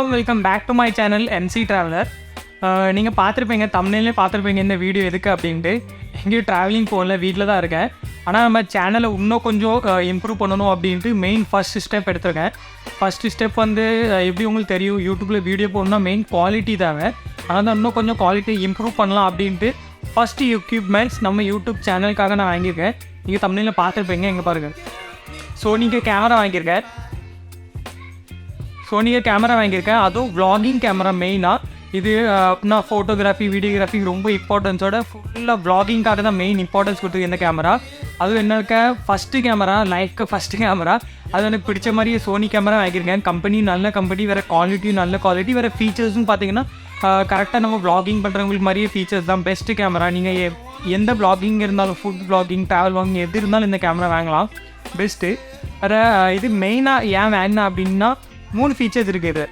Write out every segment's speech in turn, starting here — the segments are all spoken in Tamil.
Welcome back to my channel MC Traveler. நீங்கள் பார்த்துருப்பீங்க, thumbnail பார்த்துருப்பீங்க இந்த வீடியோ எதுக்கு அப்படின்ட்டு. எங்கேயும் ட்ராவலிங் போகல, வீட்டில் தான் இருக்கேன். ஆனால் நம்ம சேனலை இன்னும் கொஞ்சம் இம்ப்ரூவ் பண்ணணும் அப்படின்ட்டு மெயின் ஃபஸ்ட்டு ஸ்டெப் எடுத்திருக்கேன். ஃபஸ்ட்டு ஸ்டெப் வந்து எப்படி உங்களுக்கு தெரியும், யூடியூப்பில் வீடியோ போடணும்னா மெயின் குவாலிட்டி தேவை. ஆனால் தான் இன்னும் கொஞ்சம் குவாலிட்டி இம்ப்ரூவ் பண்ணலாம் அப்படின்ட்டு ஃபஸ்ட்டு எக்யூப்மெண்ட்ஸ் நம்ம யூடியூப் சேனலுக்காக நான் வாங்கியிருக்கேன். நீங்கள் thumbnail பார்த்துருப்பீங்க, எங்கே பாருங்கள். சோனிக்கு கேமரா வாங்கியிருக்கேன். கேமரா வாங்கியிருக்கேன், அதுவும் vlogging கேமரா மெயினாக. இது நான் ஃபோட்டோகிராஃபி வீடியோகிராஃபி ரொம்ப இம்பார்ட்டன்ஸோட ஃபுல்லாக vloggingகாக தான் மெயின் இம்பார்ட்டன்ஸ் கொடுத்துருக்கு இந்த கேமரா. அதுவும் என்னக்க ஃபஸ்ட்டு கேமரா, ஃபஸ்ட்டு கேமரா, அது எனக்கு பிடிச்ச மாதிரி சோனி கேமரா வாங்கியிருக்கேன். கம்பெனி நல்ல கம்பெனி, வேறு குவாலிட்டியும் நல்ல குவாலிட்டி, வேறு ஃபீச்சர்ஸும் பார்த்தீங்கன்னா கரெக்டாக நம்ம vlogging பண்ணுறவங்களுக்கு மாதிரியே ஃபீச்சர்ஸ் தான். Best camera. நீங்கள் எந்த vlogging இருந்தாலும், ஃபுட் vlogging, ட்ராவல் vlogging எது இருந்தாலும் இந்த கேமரா வாங்கலாம், பெஸ்ட்டு. வேறு இது மெயினாக ஏன் வாங்கினேன் அப்படின்னா 3 ஃபீச்சர்ஸ் இருக்குது.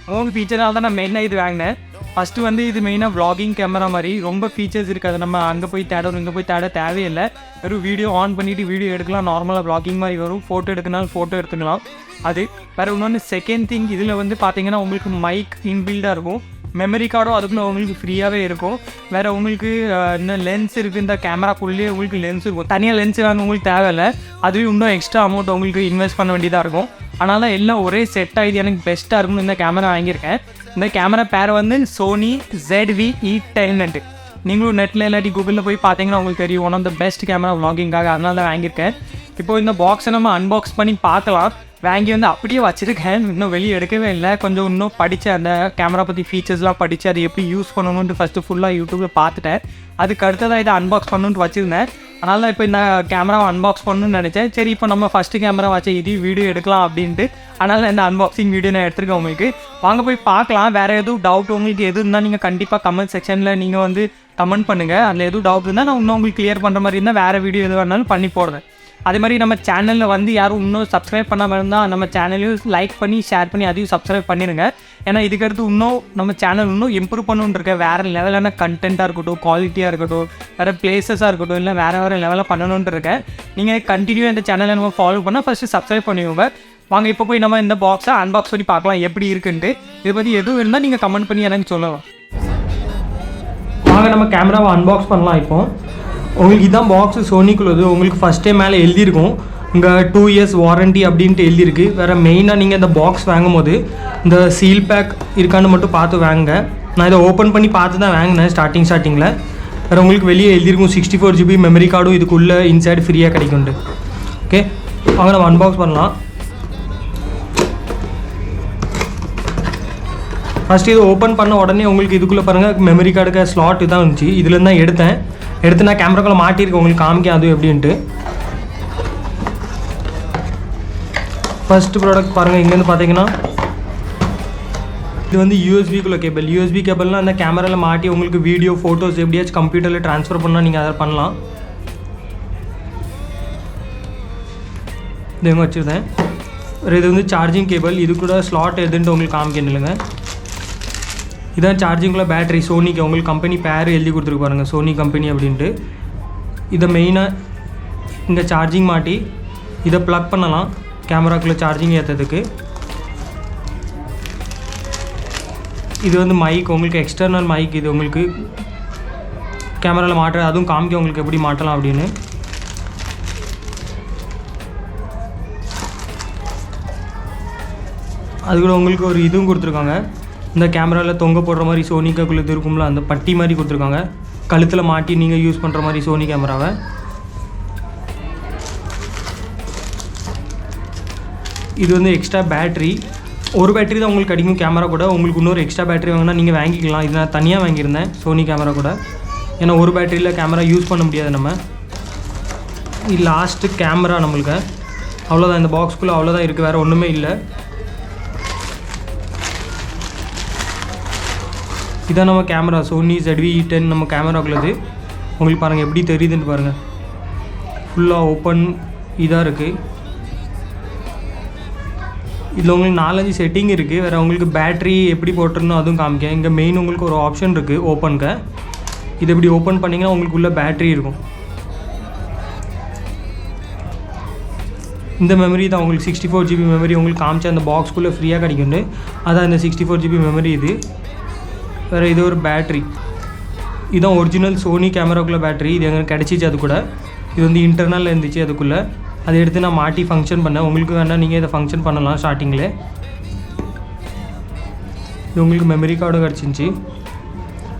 3 ஃபீச்சர்னால தான் நான் மெயினாக இது வாங்கினேன். ஃபஸ்ட்டு வந்து இது மெயினாக vlogging கேமரா மாதிரி ரொம்ப ஃபீச்சர்ஸ் இருக்காது. நம்ம அங்கே போய் தேடணும், இங்கே போய் தேட தேவையில்லை. வெறும் வீடியோ ஆன் பண்ணிவிட்டு வீடியோ எடுக்கலாம், நார்மலாக vlogging மாதிரி வரும். ஃபோட்டோ எடுக்கனாலும் ஃபோட்டோ எடுத்துக்கலாம். அது வேறு இன்னொன்று செகண்ட் திங், இதில் வந்து பார்த்தீங்கன்னா உங்களுக்கு மைக் இன்பில்டாக இருக்கும். மெமரி கார்டும் அதுக்குள்ள உங்களுக்கு ஃப்ரீயாகவே இருக்கும். வேறு உங்களுக்கு இன்னும் லென்ஸ் இருக்குது, இந்த கேமராக்குள்ளேயே உங்களுக்கு லென்ஸ் இருக்கும். தனியாக லென்ஸ் வாங்க உங்களுக்கு தேவையில்லை. அதுவே இன்னும் எக்ஸ்ட்ரா அமௌண்ட் உங்களுக்கு இன்வெஸ்ட் பண்ண வேண்டியதாக இருக்கும். அதனால எல்லாம் ஒரே செட்டாக இது எனக்கு பெஸ்ட்டாக இருக்கும்னு இந்த கேமரா வாங்கியிருக்கேன். இந்த கேமரா பேர் வந்து சோனி ZVE10. நீங்களும் நெட்டில் இல்லாட்டி கூகுளில் போய் பார்த்தீங்கன்னா உங்களுக்கு தெரியும், one of the best camera vloggingகாக. அதனால தான் வாங்கியிருக்கேன். இப்போது இந்த பாக்ஸை நம்ம அன்பாக்ஸ் பண்ணி பார்க்கலாம். வாங்கி வந்து அப்படியே வச்சுருக்கேன், இன்னும் வெளியே எடுக்கவே இல்லை. கொஞ்சம் இன்னும் படித்து அந்த கேமரா பற்றி ஃபீச்சர்ஸ்லாம் படித்து அது எப்படி யூஸ் பண்ணணுன்ட்டு ஃபஸ்ட்டு ஃபுல்லாக யூடியூப்பில் பார்த்துட்டேன். அதுக்கு அடுத்ததாக இதை அன்பாக்ஸ் பண்ணணுன்ட்டு வச்சுருந்தேன். அதனால் இப்போ இந்த கேமராவை அன்பாக்ஸ் பண்ணணும்னு நினச்சேன். சரி, இப்போ நம்ம ஃபஸ்ட்டு கேமரா வச்சு இது வீடியோ எடுக்கலாம் அப்படின்ட்டு. அதனால் இந்த அன்பாக்சிங் வீடியோ நான் எடுத்துருக்கேன் உங்களுக்கு. வாங்க போய் பார்க்கலாம். வேறு எதுவும் டவுட் உங்களுக்கு எது இருந்தால் நீங்கள் கண்டிப்பாக கமெண்ட் செக்ஷனில் நீங்கள் வந்து கமெண்ட் பண்ணுங்கள். அதில் எதுவும் டவுட் இருந்தால் நான் இன்னும் உங்களுக்கு கிளியர் பண்ணுற மாதிரி இருந்தால் வேறு வீடியோ எது வேணாலும் பண்ணி போடுறேன். அதே மாதிரி நம்ம சேனலில் வந்து யாரும் இன்னும் சப்ஸ்கிரைப் பண்ணாமல் இருந்தால் நம்ம சேனலையும் லைக் பண்ணி ஷேர் பண்ணி அதையும் சப்ஸ்கிரைப் பண்ணிடுங்க. ஏன்னா இதுக்கடுத்து இன்னும் நம்ம சேனல் இன்னும் இம்ப்ரூவ் பண்ணணுன்னு இருக்க. வேறு லெவலான கண்டென்ட்டாக இருக்கட்டும், குவாலிட்டியாக இருக்கட்டும், வேறு பிளேசஸாக இருக்கட்டும், இல்லை வேறு லெவலில் பண்ணணுன்ட்டு இருக்கேன். நீங்கள் கண்டினியூ இந்த சேனலை நம்ம ஃபாலோ பண்ணால் ஃபஸ்ட்டு சப்ஸ்கிரைப் பண்ணிவிடுங்க. வாங்க இப்போ போய் நம்ம இந்த பாக்ஸை அன்பாக்ஸ் பண்ணி பார்க்கலாம் எப்படி இருக்குன்ட்டு. இதை பற்றி எதுவும் இருந்தால் நீங்கள் கமெண்ட் பண்ணி எனக்கு சொல்லலாம். வாங்க நம்ம கேமராவை அன்பாக்ஸ் பண்ணலாம். இப்போது உங்களுக்கு இதான் பாக்ஸு சோனிக்குள்ளது. உங்களுக்கு ஃபஸ்ட்டே மேலே எழுதியிருக்கும் இங்கே 2 இயர்ஸ் வாரண்ட்டி அப்படின்ட்டு எழுதியிருக்கு. வேறு மெயினாக நீங்கள் இந்த பாக்ஸ் வாங்கும் போது இந்த சீல் பேக் இருக்கான்னு மட்டும் பார்த்து வாங்குங்க. நான் இதை ஓப்பன் பண்ணி பார்த்து தான் வாங்கினேன் ஸ்டார்டிங்கில். வேறு உங்களுக்கு வெளியே எழுதியிருக்கும் 64 GB மெமரி கார்டும் இதுக்குள்ளே இன்சைடு ஃப்ரீயாக கிடைக்கும்ண்டு. ஓகே, வாங்க நம்ம அன்பாக்ஸ் பண்ணலாம். ஃபஸ்ட்டு இது ஓப்பன் பண்ண உடனே உங்களுக்கு இதுக்குள்ளே பாருங்கள் மெமரி கார்டுக்கு ஸ்லாட் தான் இருந்துச்சு. இதுலேருந்து தான் எடுத்து நான் கேமராக்குள்ளே மாட்டியிருக்கேன், உங்களுக்கு காமிக்க அது எப்படின்ட்டு. ஃபஸ்ட்டு ப்ராடக்ட் பாருங்கள். இங்கேருந்து பார்த்தீங்கன்னா இது வந்து யூஎஸ்பிக்குள்ளே கேபிள். யூஎஸ்பி கேபிள்னால் அந்த கேமராவில் மாட்டி உங்களுக்கு வீடியோ ஃபோட்டோஸ் எப்படியாச்சும் கம்ப்யூட்டரில் ட்ரான்ஸ்ஃபர் பண்ணால் நீங்கள் அதை பண்ணலாம். இது எங்கே வச்சுருந்தேன். இது வந்து சார்ஜிங் கேபிள். இது கூட ஸ்லாட் எதுன்ட்டு உங்களுக்கு காமிக்கணும் இல்லைங்க. இதான் சார்ஜிங்குள்ள பேட்டரி. சோனிக்கு உங்களுக்கு கம்பெனி பேர் எழுதி கொடுத்துருக்கு பாருங்கள், சோனி கம்பெனி அப்படின்ட்டு. இதை மெயினாக இங்கே சார்ஜிங் மாட்டி இதை ப்ளக் பண்ணலாம் கேமராக்குள்ளே சார்ஜிங் ஏற்றுறதுக்கு. இது வந்து மைக், உங்களுக்கு எக்ஸ்டர்னல் மைக். இது உங்களுக்கு கேமராவில் மாட்டுற அதுவும் காமிக்க உங்களுக்கு எப்படி மாட்டலாம் அப்படின்னு. அது கூட உங்களுக்கு ஒரு இதுவும் கொடுத்துருக்காங்க. இந்த கேமராவில் தொங்க போடுற மாதிரி சோனிக்குள்ளே இது இருக்கும்ல, அந்த பட்டி மாதிரி கொடுத்துருக்காங்க. கழுத்தில் மாட்டி நீங்கள் யூஸ் பண்ணுற மாதிரி சோனி கேமராவை. இது வந்து எக்ஸ்ட்ரா பேட்ரி. ஒரு பேட்டரி தான் உங்களுக்கு கிடைக்கும் கேமரா கூட. உங்களுக்கு இன்னொரு எக்ஸ்ட்ரா பேட்டரி வாங்கினா நீங்கள் வாங்கிக்கலாம். இது நான் தனியாக வாங்கியிருந்தேன் சோனி கேமரா கூட. ஏன்னா ஒரு பேட்டரியில் கேமரா யூஸ் பண்ண முடியாது நம்ம. இது லாஸ்ட்டு கேமரா நம்மளுக்கு அவ்வளோதான். இந்த பாக்ஸ்குள்ளே அவ்வளோதான் இருக்குது, வேறு ஒன்றுமே இல்லை. இதான் நம்ம கேமரா சோனி ZVE10 நம்ம கேமராக்குள்ளது. உங்களுக்கு பாருங்கள் எப்படி தெரியுதுன்னு பாருங்கள். ஃபுல்லாக ஓப்பன் இதாக இருக்குது. இதில் உங்களுக்கு 4-5 செட்டிங் இருக்குது. வேறு உங்களுக்கு பேட்ரி எப்படி போட்டுருந்தோம் அதுவும் காமிக்க. இங்கே மெயின் உங்களுக்கு ஒரு ஆப்ஷன் இருக்குது ஓப்பனுக்கு. இது எப்படி ஓப்பன் பண்ணிங்கன்னா உங்களுக்கு உள்ள பேட்ரி இருக்கும். இந்த மெமரி தான் உங்களுக்கு 64 GB மெமரி உங்களுக்கு காமிச்ச அந்த பாக்ஸ்குள்ளே ஃப்ரீயாக கிடைக்குண்டு. அதான் இந்த 64 GB மெமரி. இது வேறு இது ஒரு பேட்ரி. இதுதான் ஒரிஜினல் சோனி கேமராக்குள்ளே பேட்ரி. இது எங்களுக்கு கிடச்சிச்சு. அது கூட இது வந்து இன்டர்னலில் இருந்துச்சு. அதுக்குள்ளே அதை எடுத்து நான் மாட்டி ஃபங்க்ஷன் பண்ணேன். உங்களுக்கு வேணால் நீங்கள் இதை ஃபங்க்ஷன் பண்ணலாம். ஸ்டார்டிங்கில் இது உங்களுக்கு மெமரி கார்டும் கிடச்சிச்சு.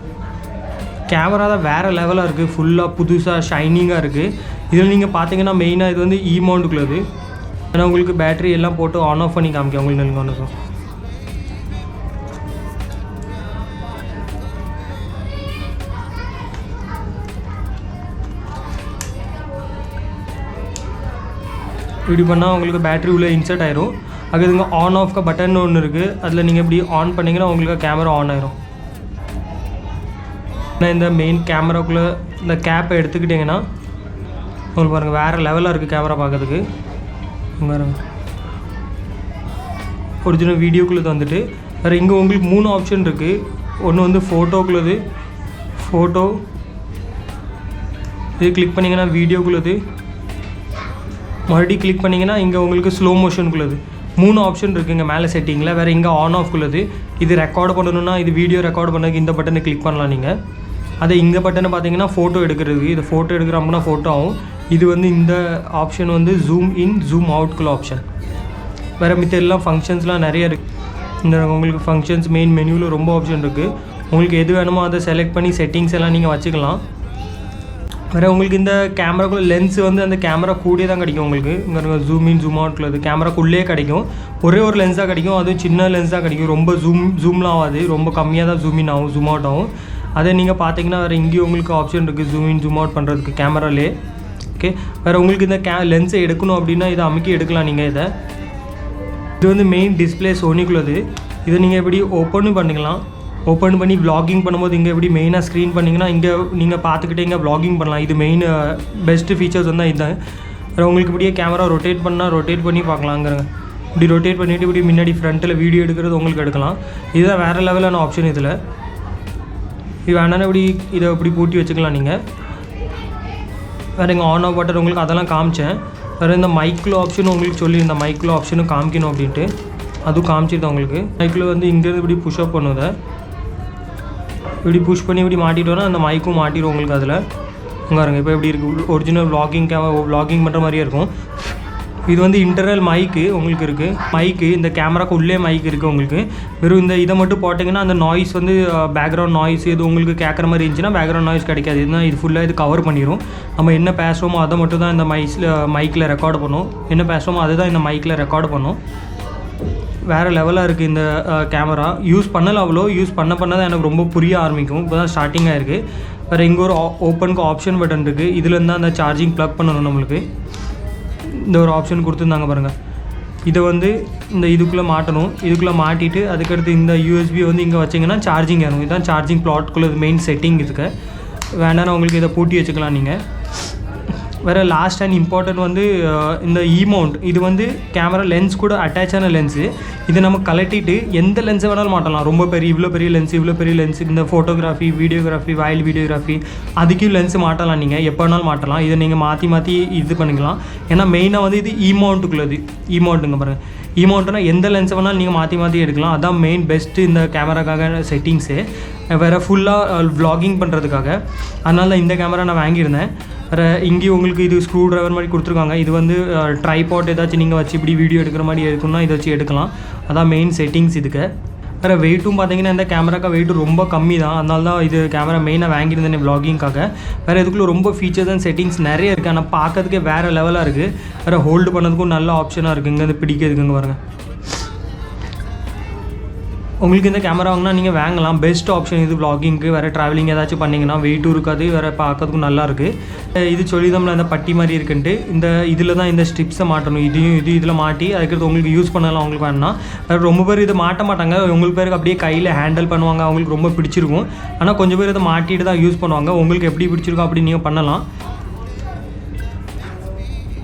கேமரா தான் வேறு லெவலாக இருக்குது. ஃபுல்லாக புதுசாக ஷைனிங்காக இருக்குது. இதில் நீங்கள் பார்த்தீங்கன்னா மெயினாக இது வந்து மவுண்ட்டுக்குள்ளது. ஏன்னா உங்களுக்கு பேட்ரி எல்லாம் போட்டு ஆன் ஆஃப் பண்ணி காமிக்க உங்களுக்கு நீங்கள் ஒன்றுக்கும். இப்படி பண்ணால் உங்களுக்கு பேட்ரி உள்ளே இன்சர்ட் ஆயிரும். அது இதுங்க ஆன் ஆஃப்க்கு பட்டன் ஒன்று இருக்குது. அதில் நீங்கள் இப்படி ஆன் பண்ணிங்கன்னா உங்களுக்கு கேமரா ஆன் ஆயிரும். இந்த மெயின் கேமராக்குள்ளே இந்த கேப்பை எடுத்துக்கிட்டிங்கன்னா உங்களுக்கு பாருங்கள் வேறு லெவலாக இருக்குது கேமரா பார்க்கறதுக்கு. பாருங்கள் ஒரிஜினல் வீடியோக்குள்ளது வந்துட்டு வேறு இங்கே உங்களுக்கு 3 ஆப்ஷன் இருக்குது. ஒன்று வந்து ஃபோட்டோக்குள்ளது, ஃபோட்டோ இது கிளிக் பண்ணிங்கன்னா வீடியோக்குள்ளது, மறுபடியும் கிளிக் பண்ணிங்கன்னா இங்கே உங்களுக்கு ஸ்லோ மோஷனுக்குள்ளது. 3 ஆப்ஷன் இருக்குது இங்கே மேலே செட்டிங்கில். வேறு இங்கே ஆன் ஆஃப்குள்ளது. இது ரெக்கார்டு பண்ணணுன்னா இது வீடியோ ரெக்கார்டு பண்ணதுக்கு இந்த பட்டனை கிளிக் பண்ணலாம் நீங்கள். அதே இந்த பட்டனை பார்த்தீங்கன்னா ஃபோட்டோ எடுக்கிறதுக்கு. இது ஃபோட்டோ எடுக்கிறோம்னா ஃபோட்டோ ஆகும். இது வந்து இந்த ஆப்ஷன் வந்து ஜூம் இன் ஜூம் அவுட்குள்ள ஆப்ஷன். வேறு மித்த எல்லாம் ஃபங்க்ஷன்ஸ்லாம் நிறைய இருக்குது. இந்த உங்களுக்கு ஃபங்க்ஷன்ஸ் மெயின் மெனுவில் ரொம்ப ஆப்ஷன் இருக்குது. உங்களுக்கு எது வேணுமோ அதை செலக்ட் பண்ணி செட்டிங்ஸ் எல்லாம் நீங்கள் வச்சுக்கலாம். வேறு உங்களுக்கு இந்த கேமராக்குள்ளே லென்ஸ் வந்து அந்த கேமரா கூடயே தான் கிடைக்கும். உங்களுக்கு இங்கே ஜூம் இன் ஜூம் அவுட்குள்ளது கேமராக்குள்ளே கிடைக்கும். ஒரே ஒரு லென்ஸாக கிடைக்கும். அதுவும் சின்ன லென்ஸாக கிடைக்கும். ரொம்ப ஜூம்லாம் ஆகாது. ரொம்ப கம்மியாக தான் ஜூம் இன் ஆகும், ஜூம் அவுட் ஆகும். அதை நீங்கள் பார்த்தீங்கன்னா வேறு இங்கேயும் உங்களுக்கு ஆப்ஷன் இருக்குது ஜூம் இன் ஜூம் அவுட் பண்ணுறதுக்கு கேமராலே. ஓகே, வேறு உங்களுக்கு இந்த லென்ஸை எடுக்கணும் அப்படின்னா இதை அமுக்கி எடுக்கலாம் நீங்கள். இது வந்து மெயின் டிஸ்பிளே சோனிக்குள்ளது. இதை நீங்கள் எப்படி ஓப்பனும் பண்ணிக்கலாம். ஓப்பன் பண்ணி vlogging பண்ணும்போது இங்கே எப்படி மெயினாக ஸ்க்ரீன் பண்ணிங்கன்னா இங்கே நீங்கள் பார்த்துக்கிட்டே இங்கே vlogging பண்ணலாம். இது மெயின் பெஸ்ட்டு ஃபீச்சர்ஸ் வந்து இதுதான். வேறு உங்களுக்கு இப்படியே கேமரா ரொட்டேட் பண்ணால் ரொட்டேட் பண்ணி பார்க்கலாங்கிறங்க. இப்படி ரொட்டேட் பண்ணிவிட்டு இப்படி முன்னாடி ஃப்ரண்ட்டில் வீடியோ எடுக்கிறது உங்களுக்கு எடுக்கலாம். இதுதான் வேறு லெவலான ஆப்ஷன். இதில் இது வேணாலும் இப்படி இதை இப்படி பூட்டி வச்சுக்கலாம் நீங்கள். வேறு இங்கே ஆன் ஆஃப் பட்டன் உங்களுக்கு அதெல்லாம் காமிச்சேன். வேறு இந்த மைக்கில் ஆப்ஷன் உங்களுக்கு சொல்லியிருந்தேன். மைக்கில் ஆப்ஷனும் காமிக்கணும் அப்படின்ட்டு அதுவும் காமிச்சிருந்தேன் உங்களுக்கு. மைக்கில் வந்து இங்கேருந்து இப்படி புஷ்அப் பண்ணுவதை இப்படி புஷ் பண்ணி இப்படி மாட்டிட்டோன்னா அந்த மைக்கும் மாட்டிடும் உங்களுக்கு. அதில் பாருங்க இப்போ எப்படி இருக்குது. ஒரிஜினல் vlogging பண்ணுற மாதிரியே இருக்கும். இது வந்து இன்டர்னல் மைக்கு உங்களுக்கு இருக்குது. மைக்கு இந்த கேமராக்கு உள்ளே மைக் இருக்குது உங்களுக்கு. வெறும் இந்த இதை மட்டும் போட்டிங்கன்னா அந்த நாய்ஸ் வந்து பேக்ரவுண்ட் நாய்ஸ் இது உங்களுக்கு கேட்குற மாதிரி இருந்துச்சுன்னா பேக்ரவுண்ட் நாய்ஸ் கிடைக்காது. இதுதான் இது ஃபுல்லாக இது கவர் பண்ணிடும். நம்ம என்ன பேசுகிறோமோ அதை மட்டும் தான் இந்த மைக்கில் ரெக்கார்டு பண்ணும். என்ன பேசுகிறோமோ அதுதான் இந்த மைக்கில் ரெக்கார்டு பண்ணும். வேறு லெவலாக இருக்குது இந்த கேமரா. யூஸ் பண்ணல அவ்வளோ. யூஸ் பண்ண தான் எனக்கு ரொம்ப புரிய ஆரம்பிக்கும். இப்போ தான் ஸ்டார்டிங்காக இருக்குது. வேறு இங்கே ஒரு ஓப்பனுக்கு ஆப்ஷன் பட்டன் இருக்குது. இதுலேருந்து தான் அந்த சார்ஜிங் ப்ளக் பண்ணணும் நம்மளுக்கு. இந்த ஒரு ஆப்ஷன் கொடுத்துருந்தாங்க பாருங்கள். இதை வந்து இந்த இதுக்குள்ளே மாட்டணும். இதுக்குள்ளே மாட்டிட்டு அதுக்கடுத்து இந்த USB வந்து இங்கே வச்சிங்கன்னா சார்ஜிங் ஆகும். இதுதான் சார்ஜிங் ப்ளாட்குள்ளே மெயின் செட்டிங். இதுக்கு வேணாலும் உங்களுக்கு இதை பூட்டி வச்சுக்கலாம் நீங்கள். வேறு லாஸ்ட் அண்ட் இம்பார்ட்டன்ட் வந்து இந்த மவுண்ட். இது வந்து கேமரா லென்ஸ் கூட அட்டாச் ஆன லென்ஸு. இதை நம்ம கலட்டிட்டு எந்த லென்ஸை வேணாலும் மாட்டலாம். ரொம்ப பெரிய இவ்வளோ பெரிய லென்ஸ் இந்த ஃபோட்டோகிராஃபி வீடியோகிராஃபி வைல்ட் வீடியோகிராஃபி அதுக்கும் லென்ஸ் மாட்டலாம். நீங்கள் எப்போ வேணாலும் மாட்டலாம். இதை நீங்கள் மாற்றி இது பண்ணிக்கலாம். ஏன்னா மெயினாக வந்து இது மவுண்ட்டுக்குள்ளது. மவுண்ட்டுங்க பாருங்கள். மவுண்ட்னா எந்த லென்ஸை வேணாலும் நீங்கள் மாற்றி எடுக்கலாம். அதான் மெயின் பெஸ்ட்டு இந்த கேமராக்காக செட்டிங்ஸு. வேறு ஃபுல்லாக vlogging பண்ணுறதுக்காக. அதனால தான் இந்த கேமரா நான் வாங்கியிருந்தேன். வேறு இங்கேயும் உங்களுக்கு இது ஸ்க்ரூ ட்ரைவர் மாதிரி கொடுத்துருக்காங்க. இது வந்து ட்ரைபாட் ஏதாச்சும் நீங்கள் வச்சு இப்படி வீடியோ எடுக்கிற மாதிரி எடுக்கணும்னா இதை வச்சு எடுக்கலாம். அதான் மெயின் செட்டிங்ஸ் இதுக்கு. வேறு வெயிட்டும் பார்த்தீங்கன்னா இந்த கேமராக்கா வெயிட்டு ரொம்ப கம்மி தான். அதனால தான் இது கேமரா மெயினாக வாங்கியிருந்தேன் vloggingக்காக. வேறு இதுக்குள்ளே ரொம்ப ஃபீச்சர்ஸ் அண்ட் செட்டிங்ஸ் நிறைய இருக்குது. ஆனால் பார்க்கறதுக்கே வேறு லெவலாக இருக்குது. வேறு ஹோல்டு பண்ணதுக்கும் நல்ல ஆப்ஷனாக இருக்குது. இங்கே வந்து பிடிக்கிறதுக்குங்க பாருங்கள். உங்களுக்கு இந்த கேமரா வாங்கினா நீங்கள் வாங்கலாம். பெஸ்ட் ஆப்ஷன் இது vloggingக்கு. வேறு ட்ராவலிங் ஏதாச்சும் பண்ணிங்கன்னா வெயிட்டும் இருக்காது. வேறு பார்க்கறதுக்கும் நல்லாயிருக்கு. இது சொல்லிதம்ல அந்த பட்டி மாதிரி இருக்குன்ட்டு இந்த இதில் தான் இந்த ஸ்ட்ரிப்ஸை மாட்டணும். இதில் மாட்டி அதுக்கடுத்து உங்களுக்கு யூஸ் பண்ணலாம். அவங்களுக்கு வேணுன்னா ரொம்ப பேர் இதை மாட்ட மாட்டாங்க. உங்களுக்கு பேருக்கு அப்படியே கையில் ஹேண்டில் பண்ணுவாங்க. அவங்களுக்கு ரொம்ப பிடிச்சிருக்கும். ஆனால் கொஞ்சம் பேர் இதை மாட்டிட்டு தான் யூஸ் பண்ணுவாங்க. உங்களுக்கு எப்படி பிடிச்சிருக்கோ அப்படி நீங்கள் பண்ணலாம்.